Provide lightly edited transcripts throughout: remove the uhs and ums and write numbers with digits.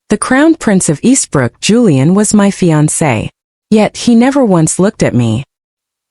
The Crown Prince of Eastbrook, Julian, was my fiancé. Yet he never once looked at me.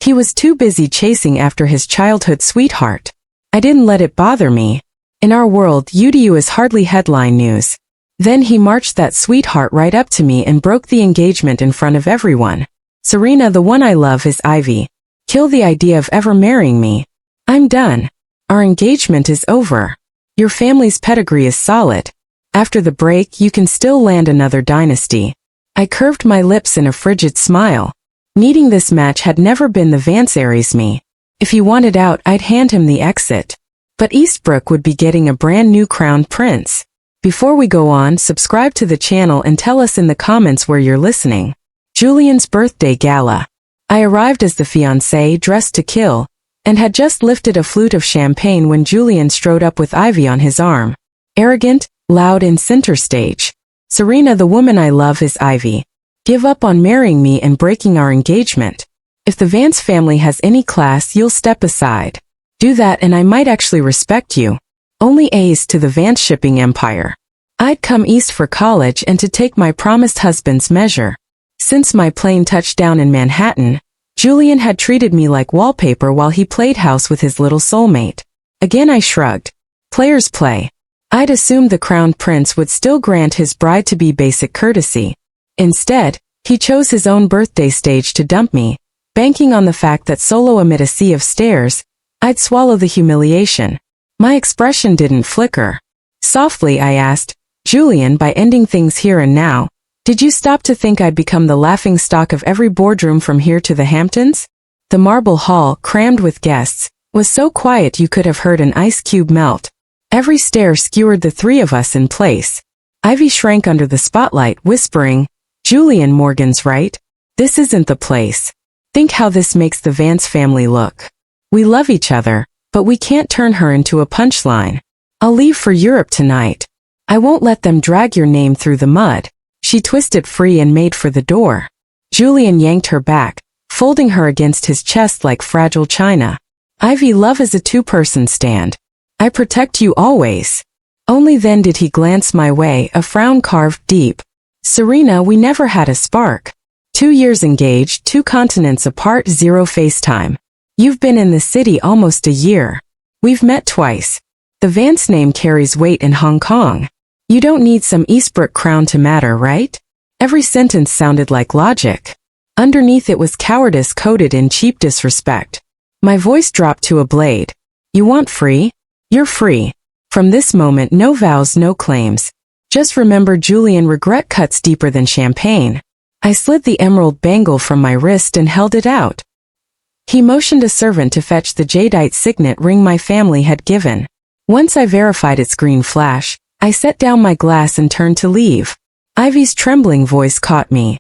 He was too busy chasing after his childhood sweetheart. I didn't let it bother me. In our world, UDU is hardly headline news. Then he marched that sweetheart right up to me and broke the engagement in front of everyone. Serena, the one I love is Ivy. Kill the idea of ever marrying me. I'm done. Our engagement is over. Your family's pedigree is solid. After the break, you can still land another dynasty. I curved my lips in a frigid smile. Needing this match had never been the Vance Aries me. If he wanted out, I'd hand him the exit. But Eastbrook would be getting a brand new crowned prince. Before we go on, subscribe to the channel and tell us in the comments where you're listening. Julian's birthday gala. I arrived as the fiancé, dressed to kill, and had just lifted a flute of champagne when Julian strode up with Ivy on his arm. Arrogant, loud and center stage. Serena, the woman I love is Ivy. Give up on marrying me and breaking our engagement. If the Vance family has any class, you'll step aside. Do that and I might actually respect you. Only A's to the Vance shipping empire. I'd come east for college and to take my promised husband's measure. Since my plane touched down in Manhattan, Julian had treated me like wallpaper while he played house with his little soulmate. Again I shrugged. Players play. I'd assumed the crowned prince would still grant his bride-to-be basic courtesy. Instead, he chose his own birthday stage to dump me, banking on the fact that solo amid a sea of stairs, I'd swallow the humiliation. My expression didn't flicker. Softly I asked, Julian, by ending things here and now, did you stop to think I'd become the laughingstock of every boardroom from here to the Hamptons? The marble hall, crammed with guests, was so quiet you could have heard an ice cube melt. Every stare skewered the three of us in place. Ivy shrank under the spotlight, whispering, Julian, Morgan's right. This isn't the place. Think how this makes the Vance family look. We love each other, but we can't turn her into a punchline. I'll leave for Europe tonight. I won't let them drag your name through the mud. She twisted free and made for the door. Julian yanked her back, folding her against his chest like fragile china. Ivy, love is a two-person stand. I protect you always. Only then did he glance my way, a frown carved deep. Serena, we never had a spark. 2 years engaged, 2 continents apart, 0 FaceTime. You've been in the city almost a year. We've met twice. The Vance name carries weight in Hong Kong. You don't need some Eastbrook crown to matter, right? Every sentence sounded like logic. Underneath it was cowardice coded in cheap disrespect. My voice dropped to a blade. You want free? You're free. From this moment, no vows, no claims. Just remember, Julian, regret cuts deeper than champagne. I slid the emerald bangle from my wrist and held it out. He motioned a servant to fetch the jadeite signet ring my family had given. Once I verified its green flash, I set down my glass and turned to leave. Ivy's trembling voice caught me.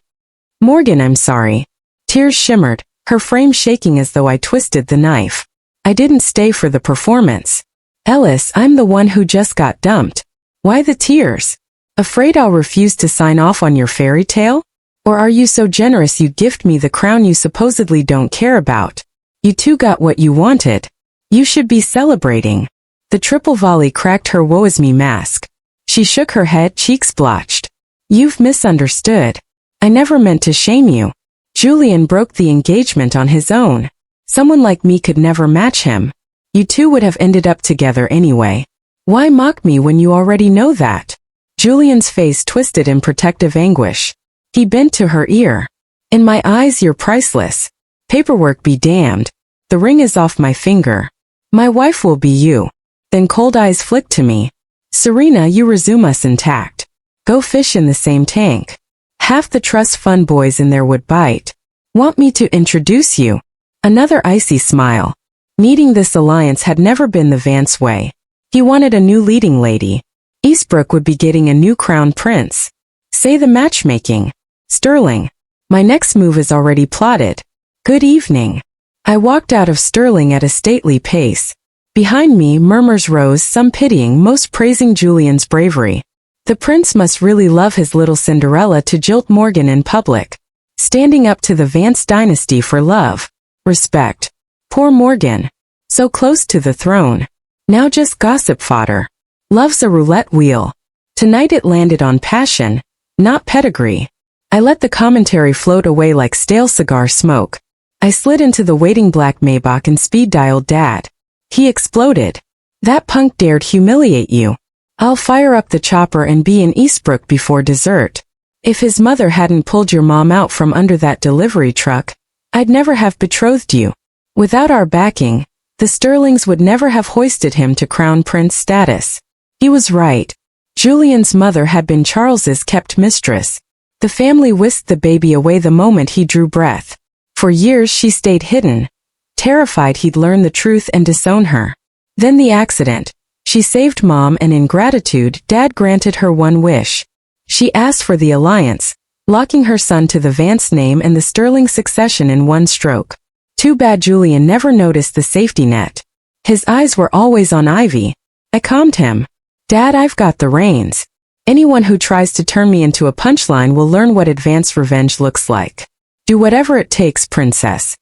Morgan, I'm sorry. Tears shimmered, her frame shaking as though I twisted the knife. I didn't stay for the performance. Ellis, I'm the one who just got dumped. Why the tears? Afraid I'll refuse to sign off on your fairy tale? Or are you so generous you gift me the crown you supposedly don't care about? You two got what you wanted. You should be celebrating. The triple volley cracked her woe is me mask. She shook her head, cheeks blotched. You've misunderstood. I never meant to shame you. Julian broke the engagement on his own. Someone like me could never match him. You two would have ended up together anyway. Why mock me when you already know that? Julian's face twisted in protective anguish. He bent to her ear. In my eyes, you're priceless. Paperwork be damned. The ring is off my finger. My wife will be you. Then cold eyes flicked to me. Serena, you resume us intact. Go fish in the same tank. Half the trust fund boys in there would bite. Want me to introduce you? Another icy smile. Needing this alliance had never been the Vance way. He wanted a new leading lady. Eastbrook would be getting a new crown prince. Say the matchmaking. Sterling. My next move is already plotted. Good evening. I walked out of Sterling at a stately pace. Behind me, murmurs rose, some pitying, most praising Julian's bravery. The prince must really love his little Cinderella to jilt Morgan in public. Standing up to the Vance dynasty for love. Respect. Poor Morgan. So close to the throne. Now just gossip fodder. Love's a roulette wheel. Tonight it landed on passion, not pedigree. I let the commentary float away like stale cigar smoke. I slid into the waiting black Maybach and speed-dialed Dad. He exploded. That punk dared humiliate you. I'll fire up the chopper and be in Eastbrook before dessert. If his mother hadn't pulled your mom out from under that delivery truck, I'd never have betrothed you. Without our backing, the Sterlings would never have hoisted him to crown prince status. He was right. Julian's mother had been Charles's kept mistress. The family whisked the baby away the moment he drew breath. For years she stayed hidden, terrified he'd learn the truth and disown her. Then the accident. She saved Mom, and in gratitude, Dad granted her one wish. She asked for the alliance, locking her son to the Vance name and the Sterling succession in one stroke. Too bad Julian never noticed the safety net. His eyes were always on Ivy. I calmed him. Dad, I've got the reins. Anyone who tries to turn me into a punchline will learn what advanced revenge looks like. Do whatever it takes, princess.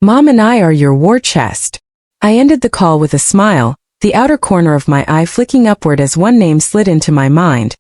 Mom and I are your war chest. I ended the call with a smile, the outer corner of my eye flicking upward as one name slid into my mind.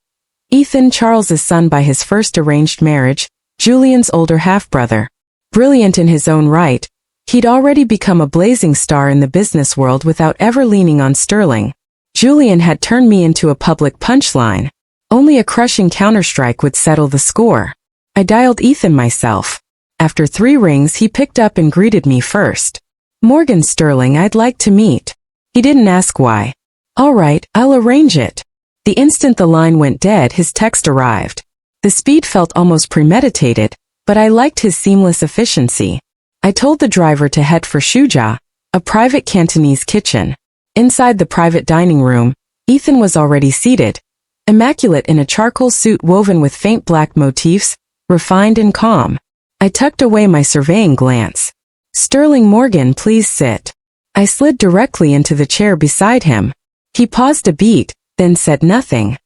Ethan, Charles's son by his first arranged marriage, Julian's older half-brother. Brilliant in his own right, he'd already become a blazing star in the business world without ever leaning on Sterling. Julian had turned me into a public punchline. Only a crushing counterstrike would settle the score. I dialed Ethan myself. After 3 rings, he picked up and greeted me first. Morgan Sterling, I'd like to meet. He didn't ask why. All right, I'll arrange it. The instant the line went dead, his text arrived. The speed felt almost premeditated, but I liked his seamless efficiency. I told the driver to head for Shuja, a private Cantonese kitchen. Inside the private dining room, Ethan was already seated, immaculate in a charcoal suit woven with faint black motifs, refined and calm. I tucked away my surveying glance. Sterling, Morgan, please sit. I slid directly into the chair beside him. He paused a beat, then said nothing.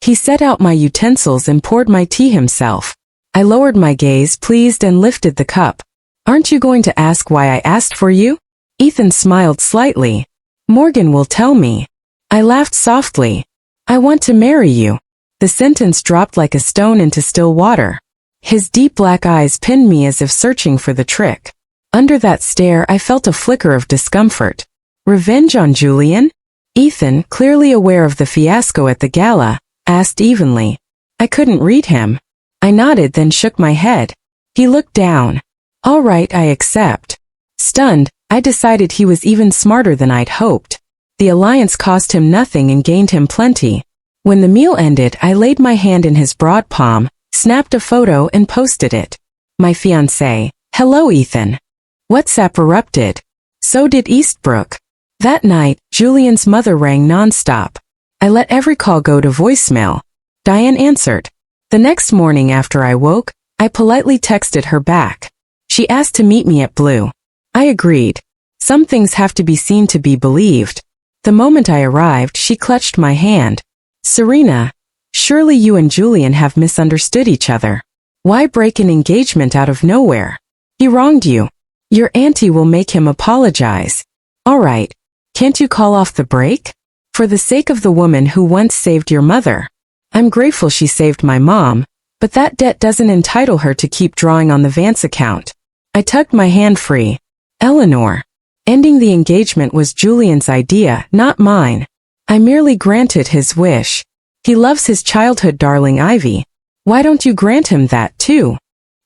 He set out my utensils and poured my tea himself. I lowered my gaze, pleased, and lifted the cup. Aren't you going to ask why I asked for you? Ethan smiled slightly. Morgan will tell me. I laughed softly. I want to marry you. The sentence dropped like a stone into still water. His deep black eyes pinned me as if searching for the trick. Under that stare, I felt a flicker of discomfort. Revenge on Julian? Ethan, clearly aware of the fiasco at the gala, asked evenly. I couldn't read him. I nodded, then shook my head. He looked down. All right, I accept. Stunned, I decided he was even smarter than I'd hoped. The alliance cost him nothing and gained him plenty. When the meal ended, I laid my hand in his broad palm, snapped a photo and posted it. My fiancé. Hello, Ethan. WhatsApp erupted. So did Eastbrook. That night, Julian's mother rang nonstop. I let every call go to voicemail. Diane answered. The next morning after I woke, I politely texted her back. She asked to meet me at Blue. I agreed. Some things have to be seen to be believed. The moment I arrived, she clutched my hand. Serena, surely you and Julian have misunderstood each other. Why break an engagement out of nowhere? He wronged you. Your auntie will make him apologize. All right, can't you call off the break? For the sake of the woman who once saved your mother. I'm grateful she saved my mom, but that debt doesn't entitle her to keep drawing on the Vance account. I tugged my hand free. Eleanor. Ending the engagement was Julian's idea, not mine. I merely granted his wish. He loves his childhood darling Ivy. Why don't you grant him that too?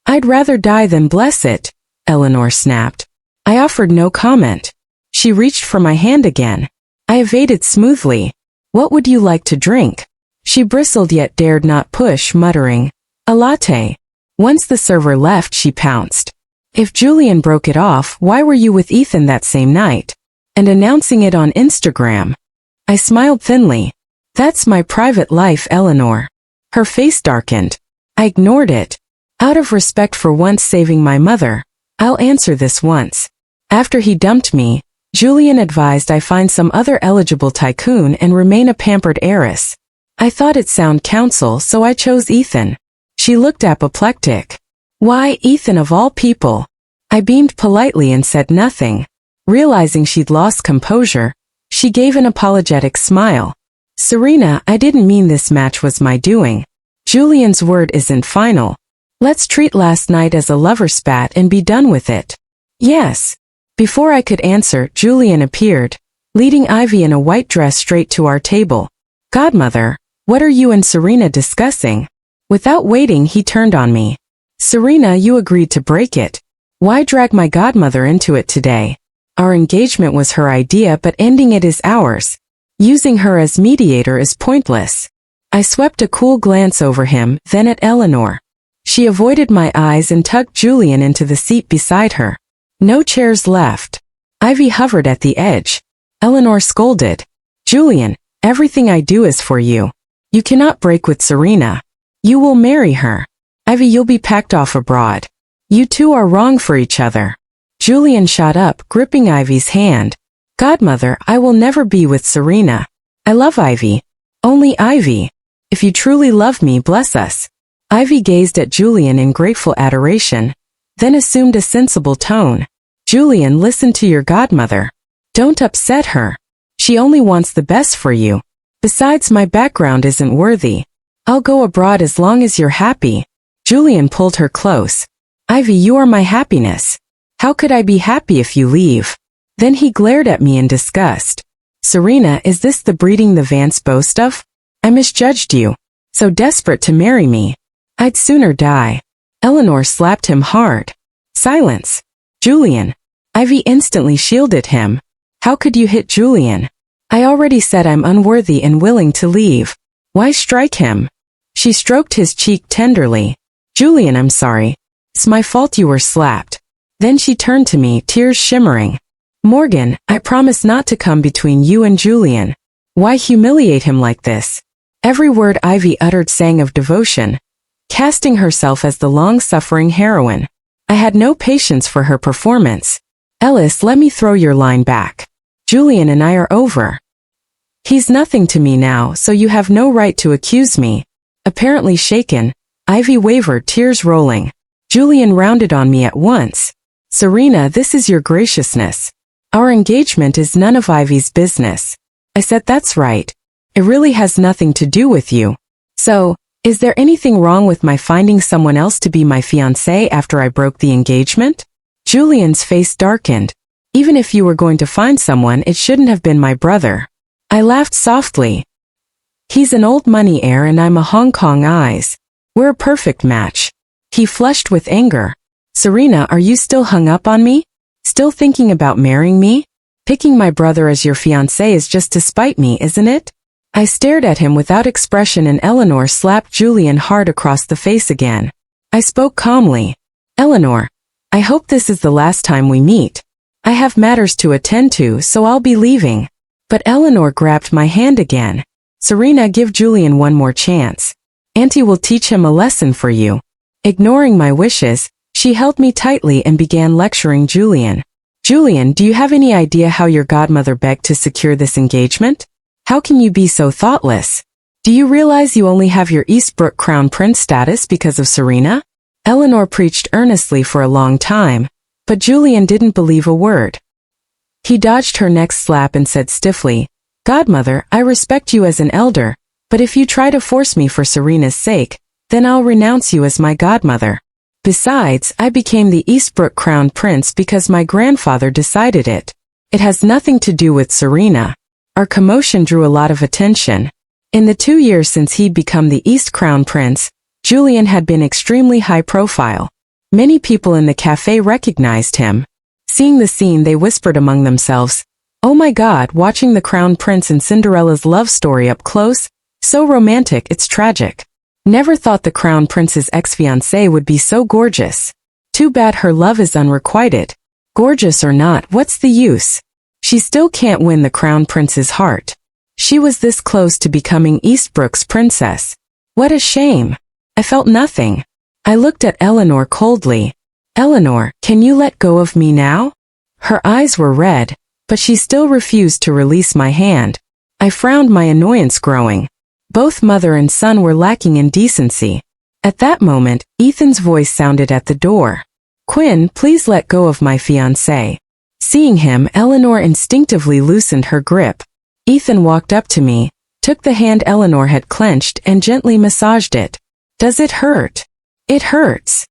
I'd rather die than bless it, Eleanor snapped. I offered no comment. She reached for my hand again. I evaded smoothly. What would you like to drink? She bristled yet dared not push, muttering, a latte. Once the server left, she pounced. If Julian broke it off, why were you with Ethan that same night? And announcing it on Instagram. I smiled thinly. That's my private life, Eleanor. Her face darkened. I ignored it. Out of respect for once saving my mother, I'll answer this once. After he dumped me, Julian advised I find some other eligible tycoon and remain a pampered heiress. I thought it sound counsel, so I chose Ethan. She looked apoplectic. Why, Ethan of all people? I beamed politely and said nothing. Realizing she'd lost composure, she gave an apologetic smile. Serena, I didn't mean this match was my doing. Julian's word isn't final. Let's treat last night as a lover's spat and be done with it. Yes. Before I could answer, Julian appeared, leading Ivy in a white dress straight to our table. Godmother, what are you and Serena discussing? Without waiting, he turned on me. Serena, you agreed to break it. Why drag my godmother into it today? Our engagement was her idea, but ending it is ours. Using her as mediator is pointless. I swept a cool glance over him, then at Eleanor. She avoided my eyes and tugged Julian into the seat beside her. No chairs left. Ivy hovered at the edge. Eleanor scolded. Julian, everything I do is for you. You cannot break with Serena. You will marry her. Ivy, you'll be packed off abroad. You two are wrong for each other. Julian shot up, gripping Ivy's hand. Godmother, I will never be with Serena. I love Ivy. Only Ivy. If you truly love me, bless us. Ivy gazed at Julian in grateful adoration, then assumed a sensible tone. Julian, listen to your godmother. Don't upset her. She only wants the best for you. Besides, my background isn't worthy. I'll go abroad as long as you're happy. Julian pulled her close. Ivy, you are my happiness. How could I be happy if you leave? Then he glared at me in disgust. Serena, is this the breeding the Vance boast of? I misjudged you. So desperate to marry me. I'd sooner die. Eleanor slapped him hard. Silence. Julian. Ivy instantly shielded him. How could you hit Julian? I already said I'm unworthy and willing to leave. Why strike him? She stroked his cheek tenderly. Julian, I'm sorry. It's my fault you were slapped. Then she turned to me, tears shimmering. Morgan, I promise not to come between you and Julian. Why humiliate him like this? Every word Ivy uttered sang of devotion, casting herself as the long-suffering heroine. I had no patience for her performance. Ellis, let me throw your line back. Julian and I are over. He's nothing to me now, so you have no right to accuse me. Apparently shaken, Ivy wavered, tears rolling. Julian rounded on me at once. Serena, this is your graciousness. Our engagement is none of Ivy's business. I said, that's right. It really has nothing to do with you. So, is there anything wrong with my finding someone else to be my fiancé after I broke the engagement? Julian's face darkened. Even if you were going to find someone, it shouldn't have been my brother. I laughed softly. He's an old money heir and I'm a Hong Kong eyes. We're a perfect match. He flushed with anger. Serena, are you still hung up on me? Still thinking about marrying me? Picking my brother as your fiancé is just to spite me, isn't it? I stared at him without expression and Eleanor slapped Julian hard across the face again. I spoke calmly. Eleanor, I hope this is the last time we meet. I have matters to attend to, so I'll be leaving. But Eleanor grabbed my hand again. Serena, give Julian one more chance. Auntie will teach him a lesson for you. Ignoring my wishes, she held me tightly and began lecturing Julian. Julian, do you have any idea how your godmother begged to secure this engagement? How can you be so thoughtless? Do you realize you only have your Eastbrook Crown Prince status because of Serena? Eleanor preached earnestly for a long time, but Julian didn't believe a word. He dodged her next slap and said stiffly, Godmother, I respect you as an elder, but if you try to force me for Serena's sake, then I'll renounce you as my godmother. Besides, I became the Eastbrook Crown Prince because my grandfather decided it. It has nothing to do with Serena. Our commotion drew a lot of attention. In the 2 years since he'd become the East Crown Prince, Julian had been extremely high profile. Many people in the cafe recognized him. Seeing the scene, they whispered among themselves, Oh my God, watching the Crown Prince and Cinderella's love story up close? So romantic, it's tragic. Never thought the Crown Prince's ex-fiancée would be so gorgeous. Too bad her love is unrequited. Gorgeous or not, what's the use? She still can't win the Crown Prince's heart. She was this close to becoming Eastbrook's princess. What a shame. I felt nothing. I looked at Eleanor coldly. Eleanor, can you let go of me now? Her eyes were red, but she still refused to release my hand. I frowned, my annoyance growing. Both mother and son were lacking in decency. At that moment, Ethan's voice sounded at the door. Quinn, please let go of my fiancé. Seeing him, Eleanor instinctively loosened her grip. Ethan walked up to me, took the hand Eleanor had clenched and gently massaged it. Does it hurt? It hurts.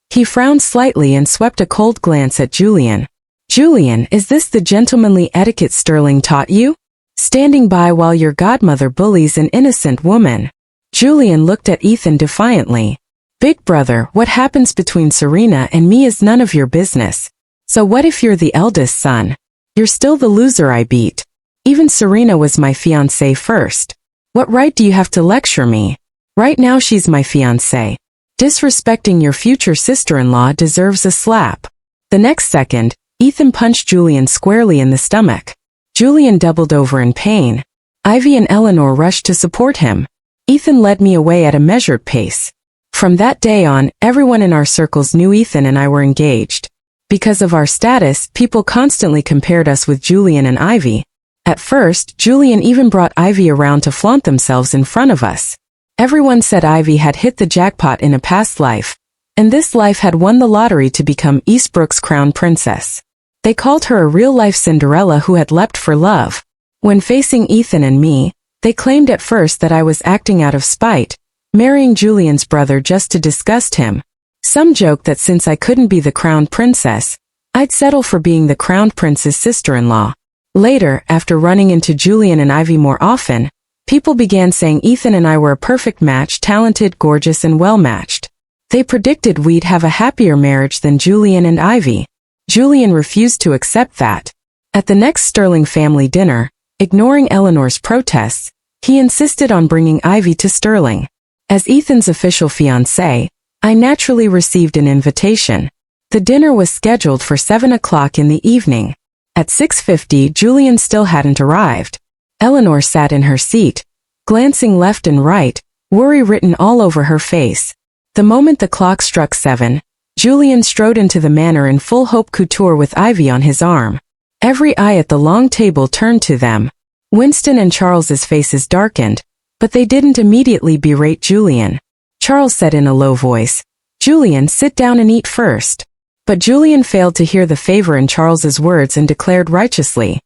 He frowned slightly and swept a cold glance at Julian. Julian, is this the gentlemanly etiquette Sterling taught you? Standing by while your godmother bullies an innocent woman. Julian looked at Ethan defiantly. Big brother, what happens between Serena and me is none of your business. So what if you're the eldest son? You're still the loser I beat. Even Serena was my fiancée first. What right do you have to lecture me? Right now she's my fiancée. Disrespecting your future sister-in-law deserves a slap. The next second, Ethan punched Julian squarely in the stomach. Julian doubled over in pain. Ivy and Eleanor rushed to support him. Ethan led me away at a measured pace. From that day on, everyone in our circles knew Ethan and I were engaged. Because of our status, people constantly compared us with Julian and Ivy. At first, Julian even brought Ivy around to flaunt themselves in front of us. Everyone said Ivy had hit the jackpot in a past life, and this life had won the lottery to become Eastbrook's crown princess. They called her a real-life Cinderella who had leapt for love. When facing Ethan and me, they claimed at first that I was acting out of spite, marrying Julian's brother just to disgust him. Some joked that since I couldn't be the crowned princess, I'd settle for being the crowned prince's sister-in-law. Later, after running into Julian and Ivy more often, people began saying Ethan and I were a perfect match, talented, gorgeous, and well-matched. They predicted we'd have a happier marriage than Julian and Ivy. Julian refused to accept that. At the next Sterling family dinner, ignoring Eleanor's protests, he insisted on bringing Ivy to Sterling. As Ethan's official fiancée, I naturally received an invitation. The dinner was scheduled for 7 o'clock in the evening. At 6:50, Julian still hadn't arrived. Eleanor sat in her seat, glancing left and right, worry written all over her face. The moment the clock struck 7, Julian strode into the manor in full haute couture with Ivy on his arm. Every eye at the long table turned to them. Winston and Charles's faces darkened, but they didn't immediately berate Julian. Charles said in a low voice, "Julian, sit down and eat first." But Julian failed to hear the favor in Charles's words and declared righteously,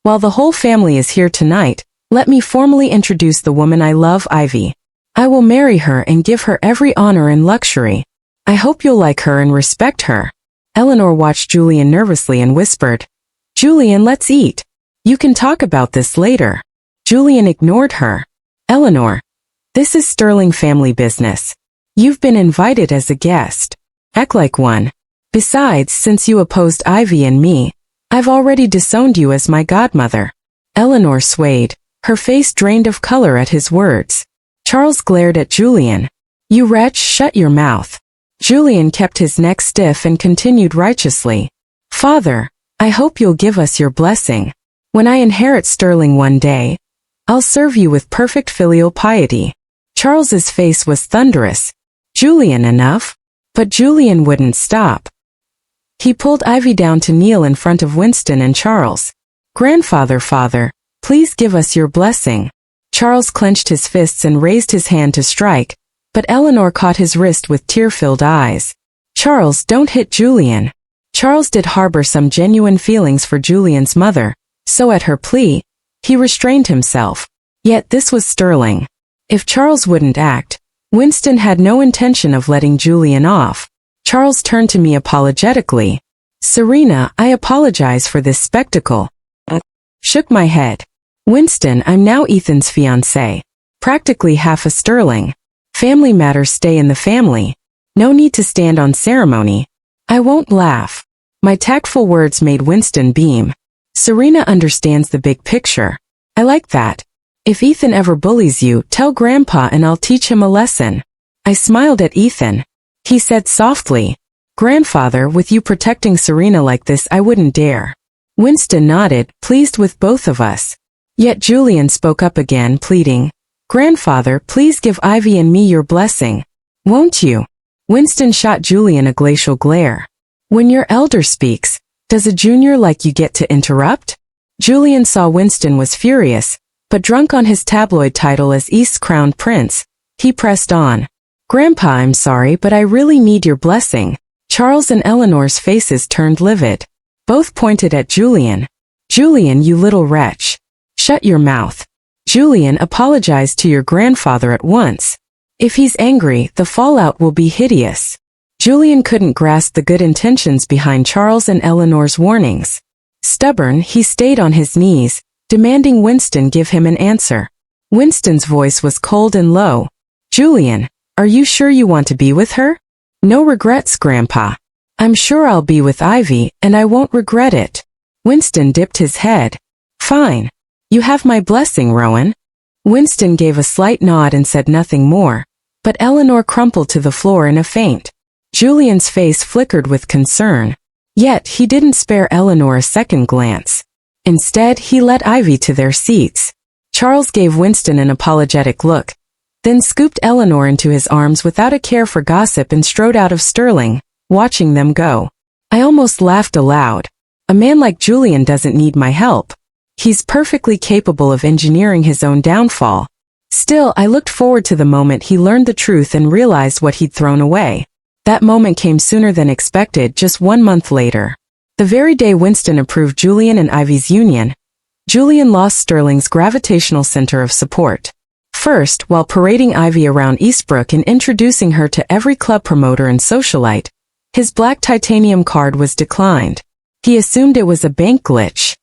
"While the whole family is here tonight, let me formally introduce the woman I love, Ivy. I will marry her and give her every honor and luxury. I hope you'll like her and respect her." Eleanor watched Julian nervously and whispered, "Julian, let's eat. You can talk about this later." Julian ignored her. "Eleanor, this is Sterling family business. You've been invited as a guest. Act like one. Besides, since you opposed Ivy and me, I've already disowned you as my godmother." Eleanor swayed, her face drained of color at his words. Charles glared at Julian. "You wretch, shut your mouth." Julian kept his neck stiff and continued righteously, "Father, I hope you'll give us your blessing. When I inherit Sterling one day, I'll serve you with perfect filial piety." Charles's face was thunderous. "Julian, enough." But Julian wouldn't stop. He pulled Ivy down to kneel in front of Winston and Charles. "Grandfather, father, please give us your blessing." Charles clenched his fists and raised his hand to strike, but Eleanor caught his wrist with tear-filled eyes. "Charles, don't hit Julian." Charles did harbor some genuine feelings for Julian's mother, so at her plea, he restrained himself. Yet this was Sterling. If Charles wouldn't act, Winston had no intention of letting Julian off. Charles turned to me apologetically. "Serena, I apologize for this spectacle." Shook my head. "Winston, I'm now Ethan's fiancé. Practically half a Sterling. Family matters stay in the family. No need to stand on ceremony." "I won't laugh." My tactful words made Winston beam. "Serena understands the big picture. I like that. If Ethan ever bullies you, tell Grandpa and I'll teach him a lesson." I smiled at Ethan. He said softly, "Grandfather, with you protecting Serena like this, I wouldn't dare." Winston nodded, pleased with both of us. Yet Julian spoke up again, pleading, "Grandfather, please give Ivy and me your blessing. Won't you?" Winston shot Julian a glacial glare. "When your elder speaks, does a junior like you get to interrupt?" Julian saw Winston was furious, but drunk on his tabloid title as East's crowned prince, he pressed on. "Grandpa, I'm sorry, but I really need your blessing." Charles and Eleanor's faces turned livid. Both pointed at Julian. "Julian, you little wretch. Shut your mouth. Julian, apologize to your grandfather at once." If he's angry, the fallout will be hideous. Julian couldn't grasp the good intentions behind Charles and Eleanor's warnings. Stubborn, he stayed on his knees, demanding Winston give him an answer. Winston's voice was cold and low. Julian, are you sure you want to be with her? No regrets, Grandpa. I'm sure I'll be with Ivy, and I won't regret it. Winston dipped his head. Fine. You have my blessing, Rowan. Winston gave a slight nod and said nothing more, but Eleanor crumpled to the floor in a faint. Julian's face flickered with concern. Yet he didn't spare Eleanor a second glance. Instead, he led Ivy to their seats. Charles gave Winston an apologetic look, then scooped Eleanor into his arms without a care for gossip and strode out of Sterling, watching them go. I almost laughed aloud. A man like Julian doesn't need my help. He's perfectly capable of engineering his own downfall. Still, I looked forward to the moment he learned the truth and realized what he'd thrown away. That moment came sooner than expected, just 1 month later. The very day Winston approved Julian and Ivy's union, Julian lost Sterling's gravitational center of support. First, while parading Ivy around Eastbrook and introducing her to every club promoter and socialite, his black titanium card was declined. He assumed it was a bank glitch.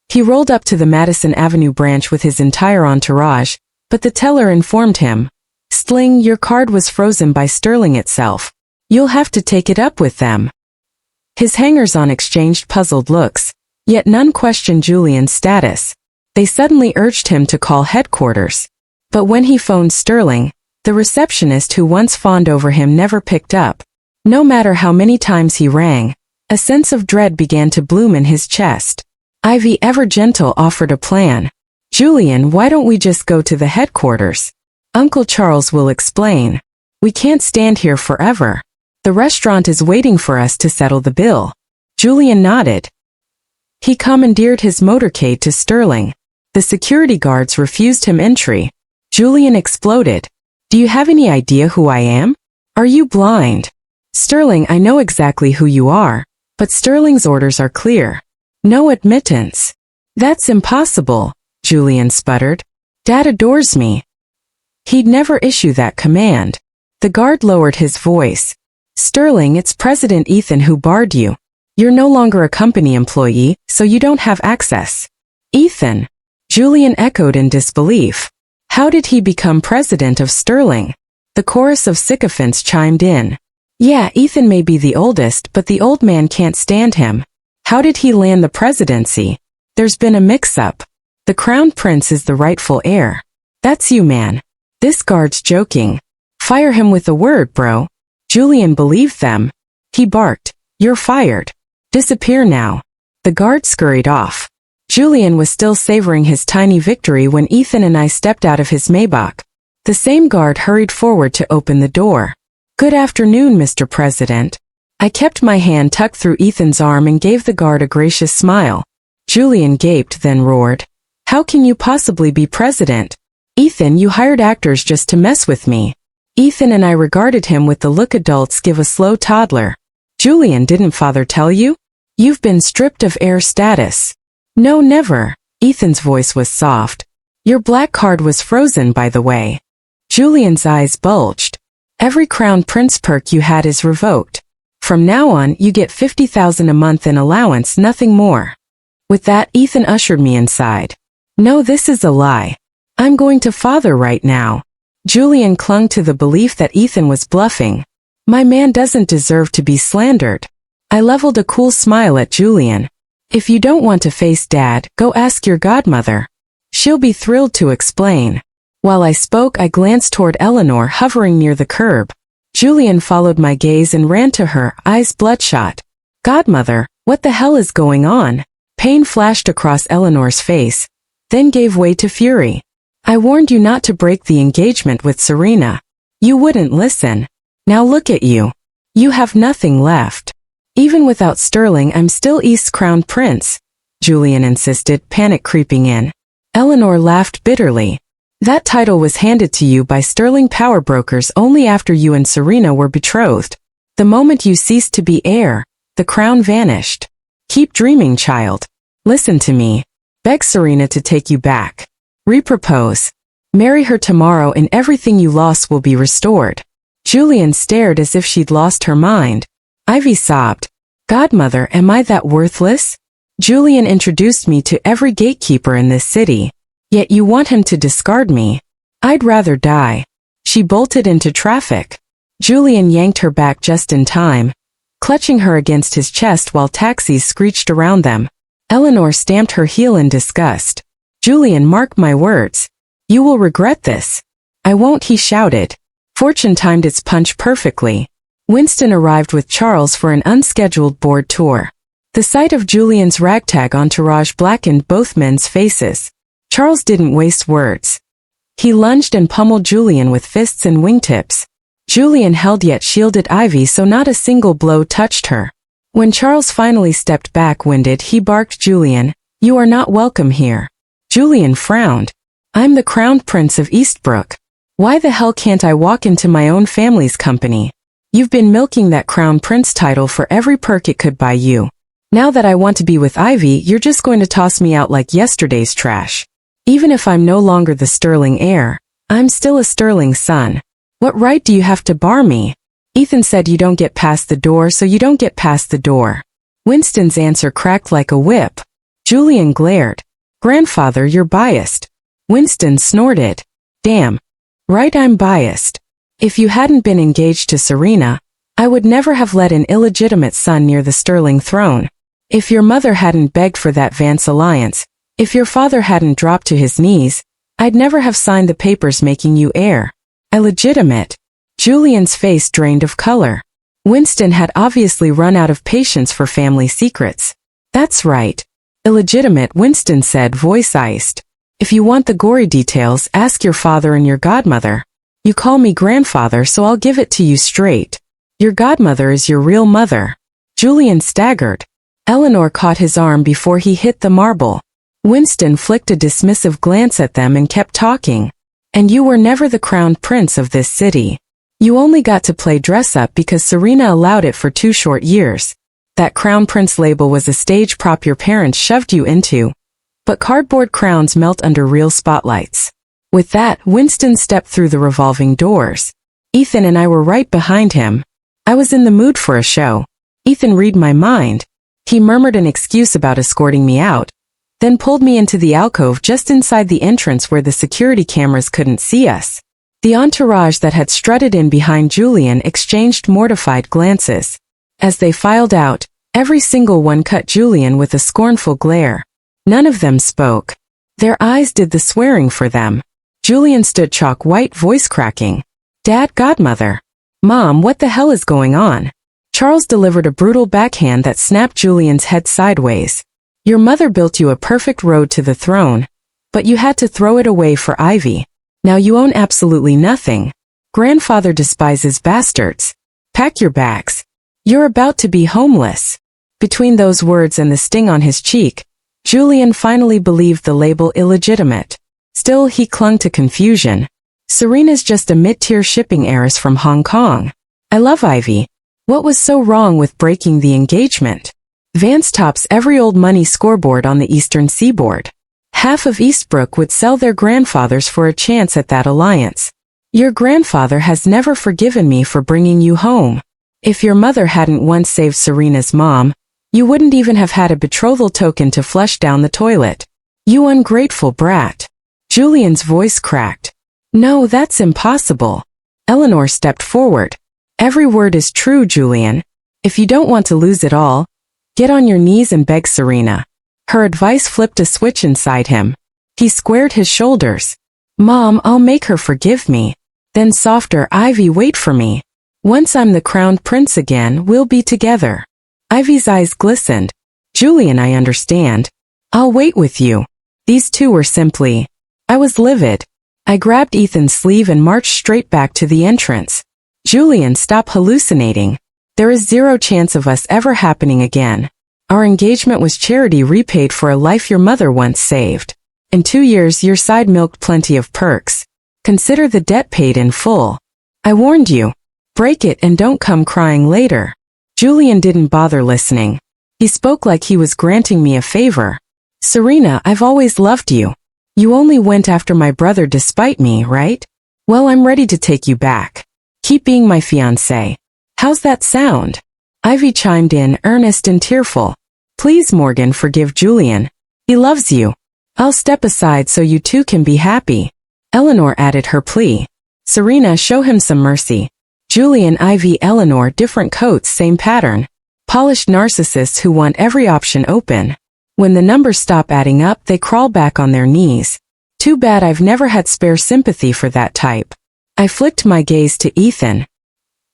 He rolled up to the Madison Avenue branch with his entire entourage, but the teller informed him, "Sling, your card was frozen by Sterling itself. You'll have to take it up with them." His hangers-on exchanged puzzled looks, yet none questioned Julian's status. They suddenly urged him to call headquarters. But when he phoned Sterling, the receptionist who once fawned over him never picked up. No matter how many times he rang, a sense of dread began to bloom in his chest. Ivy, ever gentle, offered a plan. "Julian, why don't we just go to the headquarters? Uncle Charles will explain. We can't stand here forever. The restaurant is waiting for us to settle the bill." Julian nodded. He commandeered his motorcade to Sterling. The security guards refused him entry. Julian exploded. "Do you have any idea who I am? Are you blind?" "Sterling, I know exactly who you are, but Sterling's orders are clear. No admittance." "That's impossible," Julian sputtered. "Dad adores me." He'd never issue that command. The guard lowered his voice. "Sterling, it's President Ethan who barred you. You're no longer a company employee, so you don't have access." "Ethan?" Julian echoed in disbelief. How did he become president of Sterling? The chorus of sycophants chimed in. "Yeah, Ethan may be the oldest, but the old man can't stand him. How did he land the presidency? There's been a mix-up. The crown prince is the rightful heir." "That's you, man. This guard's joking. Fire him with a word, bro." Julian believed them. He barked, "You're fired. Disappear now." The guard scurried off. Julian was still savoring his tiny victory when Ethan and I stepped out of his Maybach. The same guard hurried forward to open the door. "Good afternoon, Mr. President." I kept my hand tucked through Ethan's arm and gave the guard a gracious smile. Julian gaped, then roared, "How can you possibly be president? Ethan, you hired actors just to mess with me." Ethan and I regarded him with the look adults give a slow toddler. "Julian, didn't father tell you? You've been stripped of heir status." "No, never." Ethan's voice was soft. "Your black card was frozen, by the way." Julian's eyes bulged. "Every crown prince perk you had is revoked. From now on, you get $50,000 a month in allowance, nothing more." With that, Ethan ushered me inside. "No, this is a lie. I'm going to father right now." Julian clung to the belief that Ethan was bluffing. My man doesn't deserve to be slandered. I leveled a cool smile at Julian. "If you don't want to face Dad, go ask your godmother. She'll be thrilled to explain." While I spoke, I glanced toward Eleanor hovering near the curb. Julian followed my gaze and ran to her, eyes bloodshot. "Godmother, what the hell is going on?" Pain flashed across Eleanor's face, then gave way to fury. "I warned you not to break the engagement with Serena. You wouldn't listen. Now look at you. You have nothing left. Even without Sterling, I'm still East's crown prince," Julian insisted, panic creeping in. Eleanor laughed bitterly. "That title was handed to you by Sterling power brokers only after you and Serena were betrothed. The moment you ceased to be heir, the crown vanished. Keep dreaming, child. Listen to me. Beg Serena to take you back. Repropose. Marry her tomorrow and everything you lost will be restored. Julian stared as if she'd lost her mind. Ivy sobbed. Godmother, am I that worthless? Julian introduced me to every gatekeeper in this city. Yet you want him to discard me. I'd rather die. She bolted into traffic. Julian yanked her back just in time, clutching her against his chest while taxis screeched around them. Eleanor stamped her heel in disgust. Julian, mark my words. You will regret this. I won't, he shouted. Fortune timed its punch perfectly. Winston arrived with Charles for an unscheduled board tour. The sight of Julian's ragtag entourage blackened both men's faces. Charles didn't waste words. He lunged and pummeled Julian with fists and wingtips. Julian held yet shielded Ivy so not a single blow touched her. When Charles finally stepped back-winded, he barked, Julian, you are not welcome here. Julian frowned. I'm the crowned prince of Eastbrook. Why the hell can't I walk into my own family's company? You've been milking that crown prince title for every perk it could buy you. Now that I want to be with Ivy, you're just going to toss me out like yesterday's trash. Even if I'm no longer the sterling heir, I'm still a sterling son. What right do you have to bar me? Ethan said you don't get past the door, so you don't get past the door. Winston's answer cracked like a whip. Julian glared. Grandfather, you're biased. Winston snorted. Damn. Right, I'm biased. If you hadn't been engaged to Serena, I would never have let an illegitimate son near the sterling throne. If your mother hadn't begged for that Vance alliance, if your father hadn't dropped to his knees, I'd never have signed the papers making you heir. Illegitimate. Julian's face drained of color. Winston had obviously run out of patience for family secrets. That's right. Illegitimate, Winston said, voice iced. If you want the gory details, ask your father and your godmother. You call me grandfather, so I'll give it to you straight. Your godmother is your real mother. Julian staggered. Eleanor caught his arm before he hit the marble. Winston flicked a dismissive glance at them and kept talking. And you were never the crowned prince of this city. You only got to play dress-up because Serena allowed it for 2 short years. That crown prince label was a stage prop your parents shoved you into. But cardboard crowns melt under real spotlights. With that, Winston stepped through the revolving doors. Ethan and I were right behind him. I was in the mood for a show. Ethan read my mind. He murmured an excuse about escorting me out, then pulled me into the alcove just inside the entrance where the security cameras couldn't see us. The entourage that had strutted in behind Julian exchanged mortified glances. As they filed out, every single one cut Julian with a scornful glare. None of them spoke. Their eyes did the swearing for them. Julian stood chalk white, voice cracking. Dad, godmother. Mom, what the hell is going on? Charles delivered a brutal backhand that snapped Julian's head sideways. Your mother built you a perfect road to the throne, but you had to throw it away for Ivy. Now you own absolutely nothing. Grandfather despises bastards. Pack your bags. You're about to be homeless. Between those words and the sting on his cheek, Julian finally believed the label illegitimate. Still, he clung to confusion. Serena's just a mid-tier shipping heiress from Hong Kong. I love Ivy. What was so wrong with breaking the engagement? Vance tops every old money scoreboard on the eastern seaboard. Half of Eastbrook would sell their grandfathers for a chance at that alliance. Your grandfather has never forgiven me for bringing you home. If your mother hadn't once saved Serena's mom, you wouldn't even have had a betrothal token to flush down the toilet. You ungrateful brat. Julian's voice cracked. No, that's impossible. Eleanor stepped forward. Every word is true, Julian. If you don't want to lose it all, get on your knees and beg Serena. Her advice flipped a switch inside him. He squared his shoulders. Mom, I'll make her forgive me. Then softer, Ivy, wait for me. Once I'm the crowned prince again, we'll be together. Ivy's eyes glistened. Julian, I understand. I'll wait with you. These two were simply. I was livid. I grabbed Ethan's sleeve and marched straight back to the entrance. Julian, stop hallucinating. There is 0 chance of us ever happening again. Our engagement was charity repaid for a life your mother once saved. In 2 years your side milked plenty of perks. Consider the debt paid in full. I warned you. Break it and don't come crying later. Julian didn't bother listening. He spoke like he was granting me a favor. Serena, I've always loved you. You only went after my brother despite me, right? Well, I'm ready to take you back. Keep being my fiancé. How's that sound? Ivy chimed in, earnest and tearful. Please, Morgan, forgive Julian. He loves you. I'll step aside so you two can be happy. Eleanor added her plea. Serena, show him some mercy. Julian, Ivy, Eleanor, different coats, same pattern. Polished narcissists who want every option open. When the numbers stop adding up, they crawl back on their knees. Too bad I've never had spare sympathy for that type. I flicked my gaze to Ethan.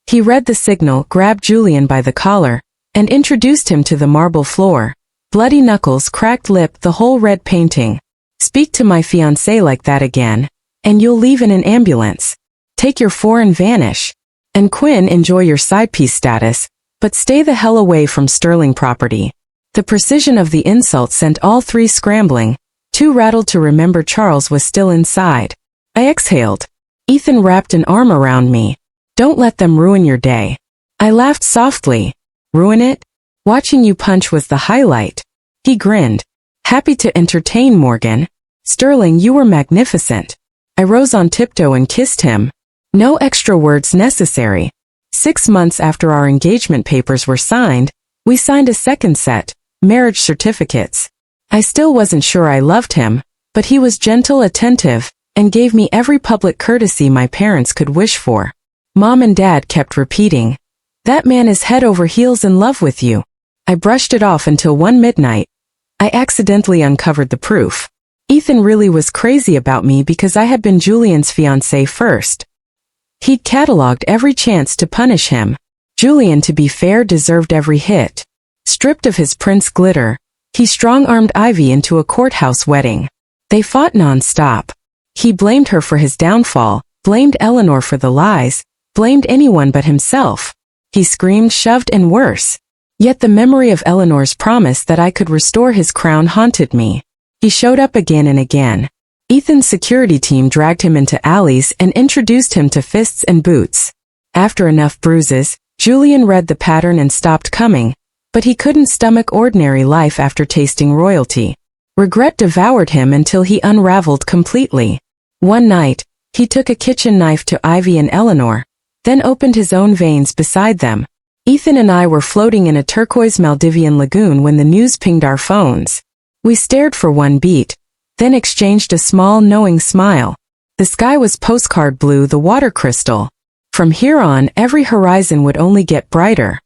He read the signal, grabbed Julian by the collar, and introduced him to the marble floor. Bloody knuckles, cracked lip, the whole red painting. Speak to my fiancé like that again, and you'll leave in an ambulance. Take your four and vanish. And Quinn, enjoy your side piece status, but stay the hell away from Sterling property. The precision of the insult sent all three scrambling, too rattled to remember Charles was still inside. I exhaled. Ethan wrapped an arm around me. Don't let them ruin your day. I laughed softly. Ruin it? Watching you punch was the highlight. He grinned. Happy to entertain, Morgan. Sterling, you were magnificent. I rose on tiptoe and kissed him. No extra words necessary. 6 months after our engagement papers were signed, we signed a second set, marriage certificates. I still wasn't sure I loved him, but he was gentle, attentive, and gave me every public courtesy my parents could wish for. Mom and Dad kept repeating, "That man is head over heels in love with you." I brushed it off until one midnight. I accidentally uncovered the proof. Ethan really was crazy about me because I had been Julian's fiancée first. He'd cataloged every chance to punish him. Julian, to be fair, deserved every hit. Stripped of his prince glitter, he strong-armed Ivy into a courthouse wedding. They fought non-stop. He blamed her for his downfall, blamed Eleanor for the lies, blamed anyone but himself. He screamed, shoved, and worse. Yet the memory of Eleanor's promise that I could restore his crown haunted me. He showed up again and again. Ethan's security team dragged him into alleys and introduced him to fists and boots. After enough bruises, Julian read the pattern and stopped coming, but he couldn't stomach ordinary life after tasting royalty. Regret devoured him until he unraveled completely. One night, he took a kitchen knife to Ivy and Eleanor, then opened his own veins beside them. Ethan and I were floating in a turquoise Maldivian lagoon when the news pinged our phones. We stared for one beat, then exchanged a small, knowing smile. The sky was postcard blue, the water crystal. From here on, every horizon would only get brighter.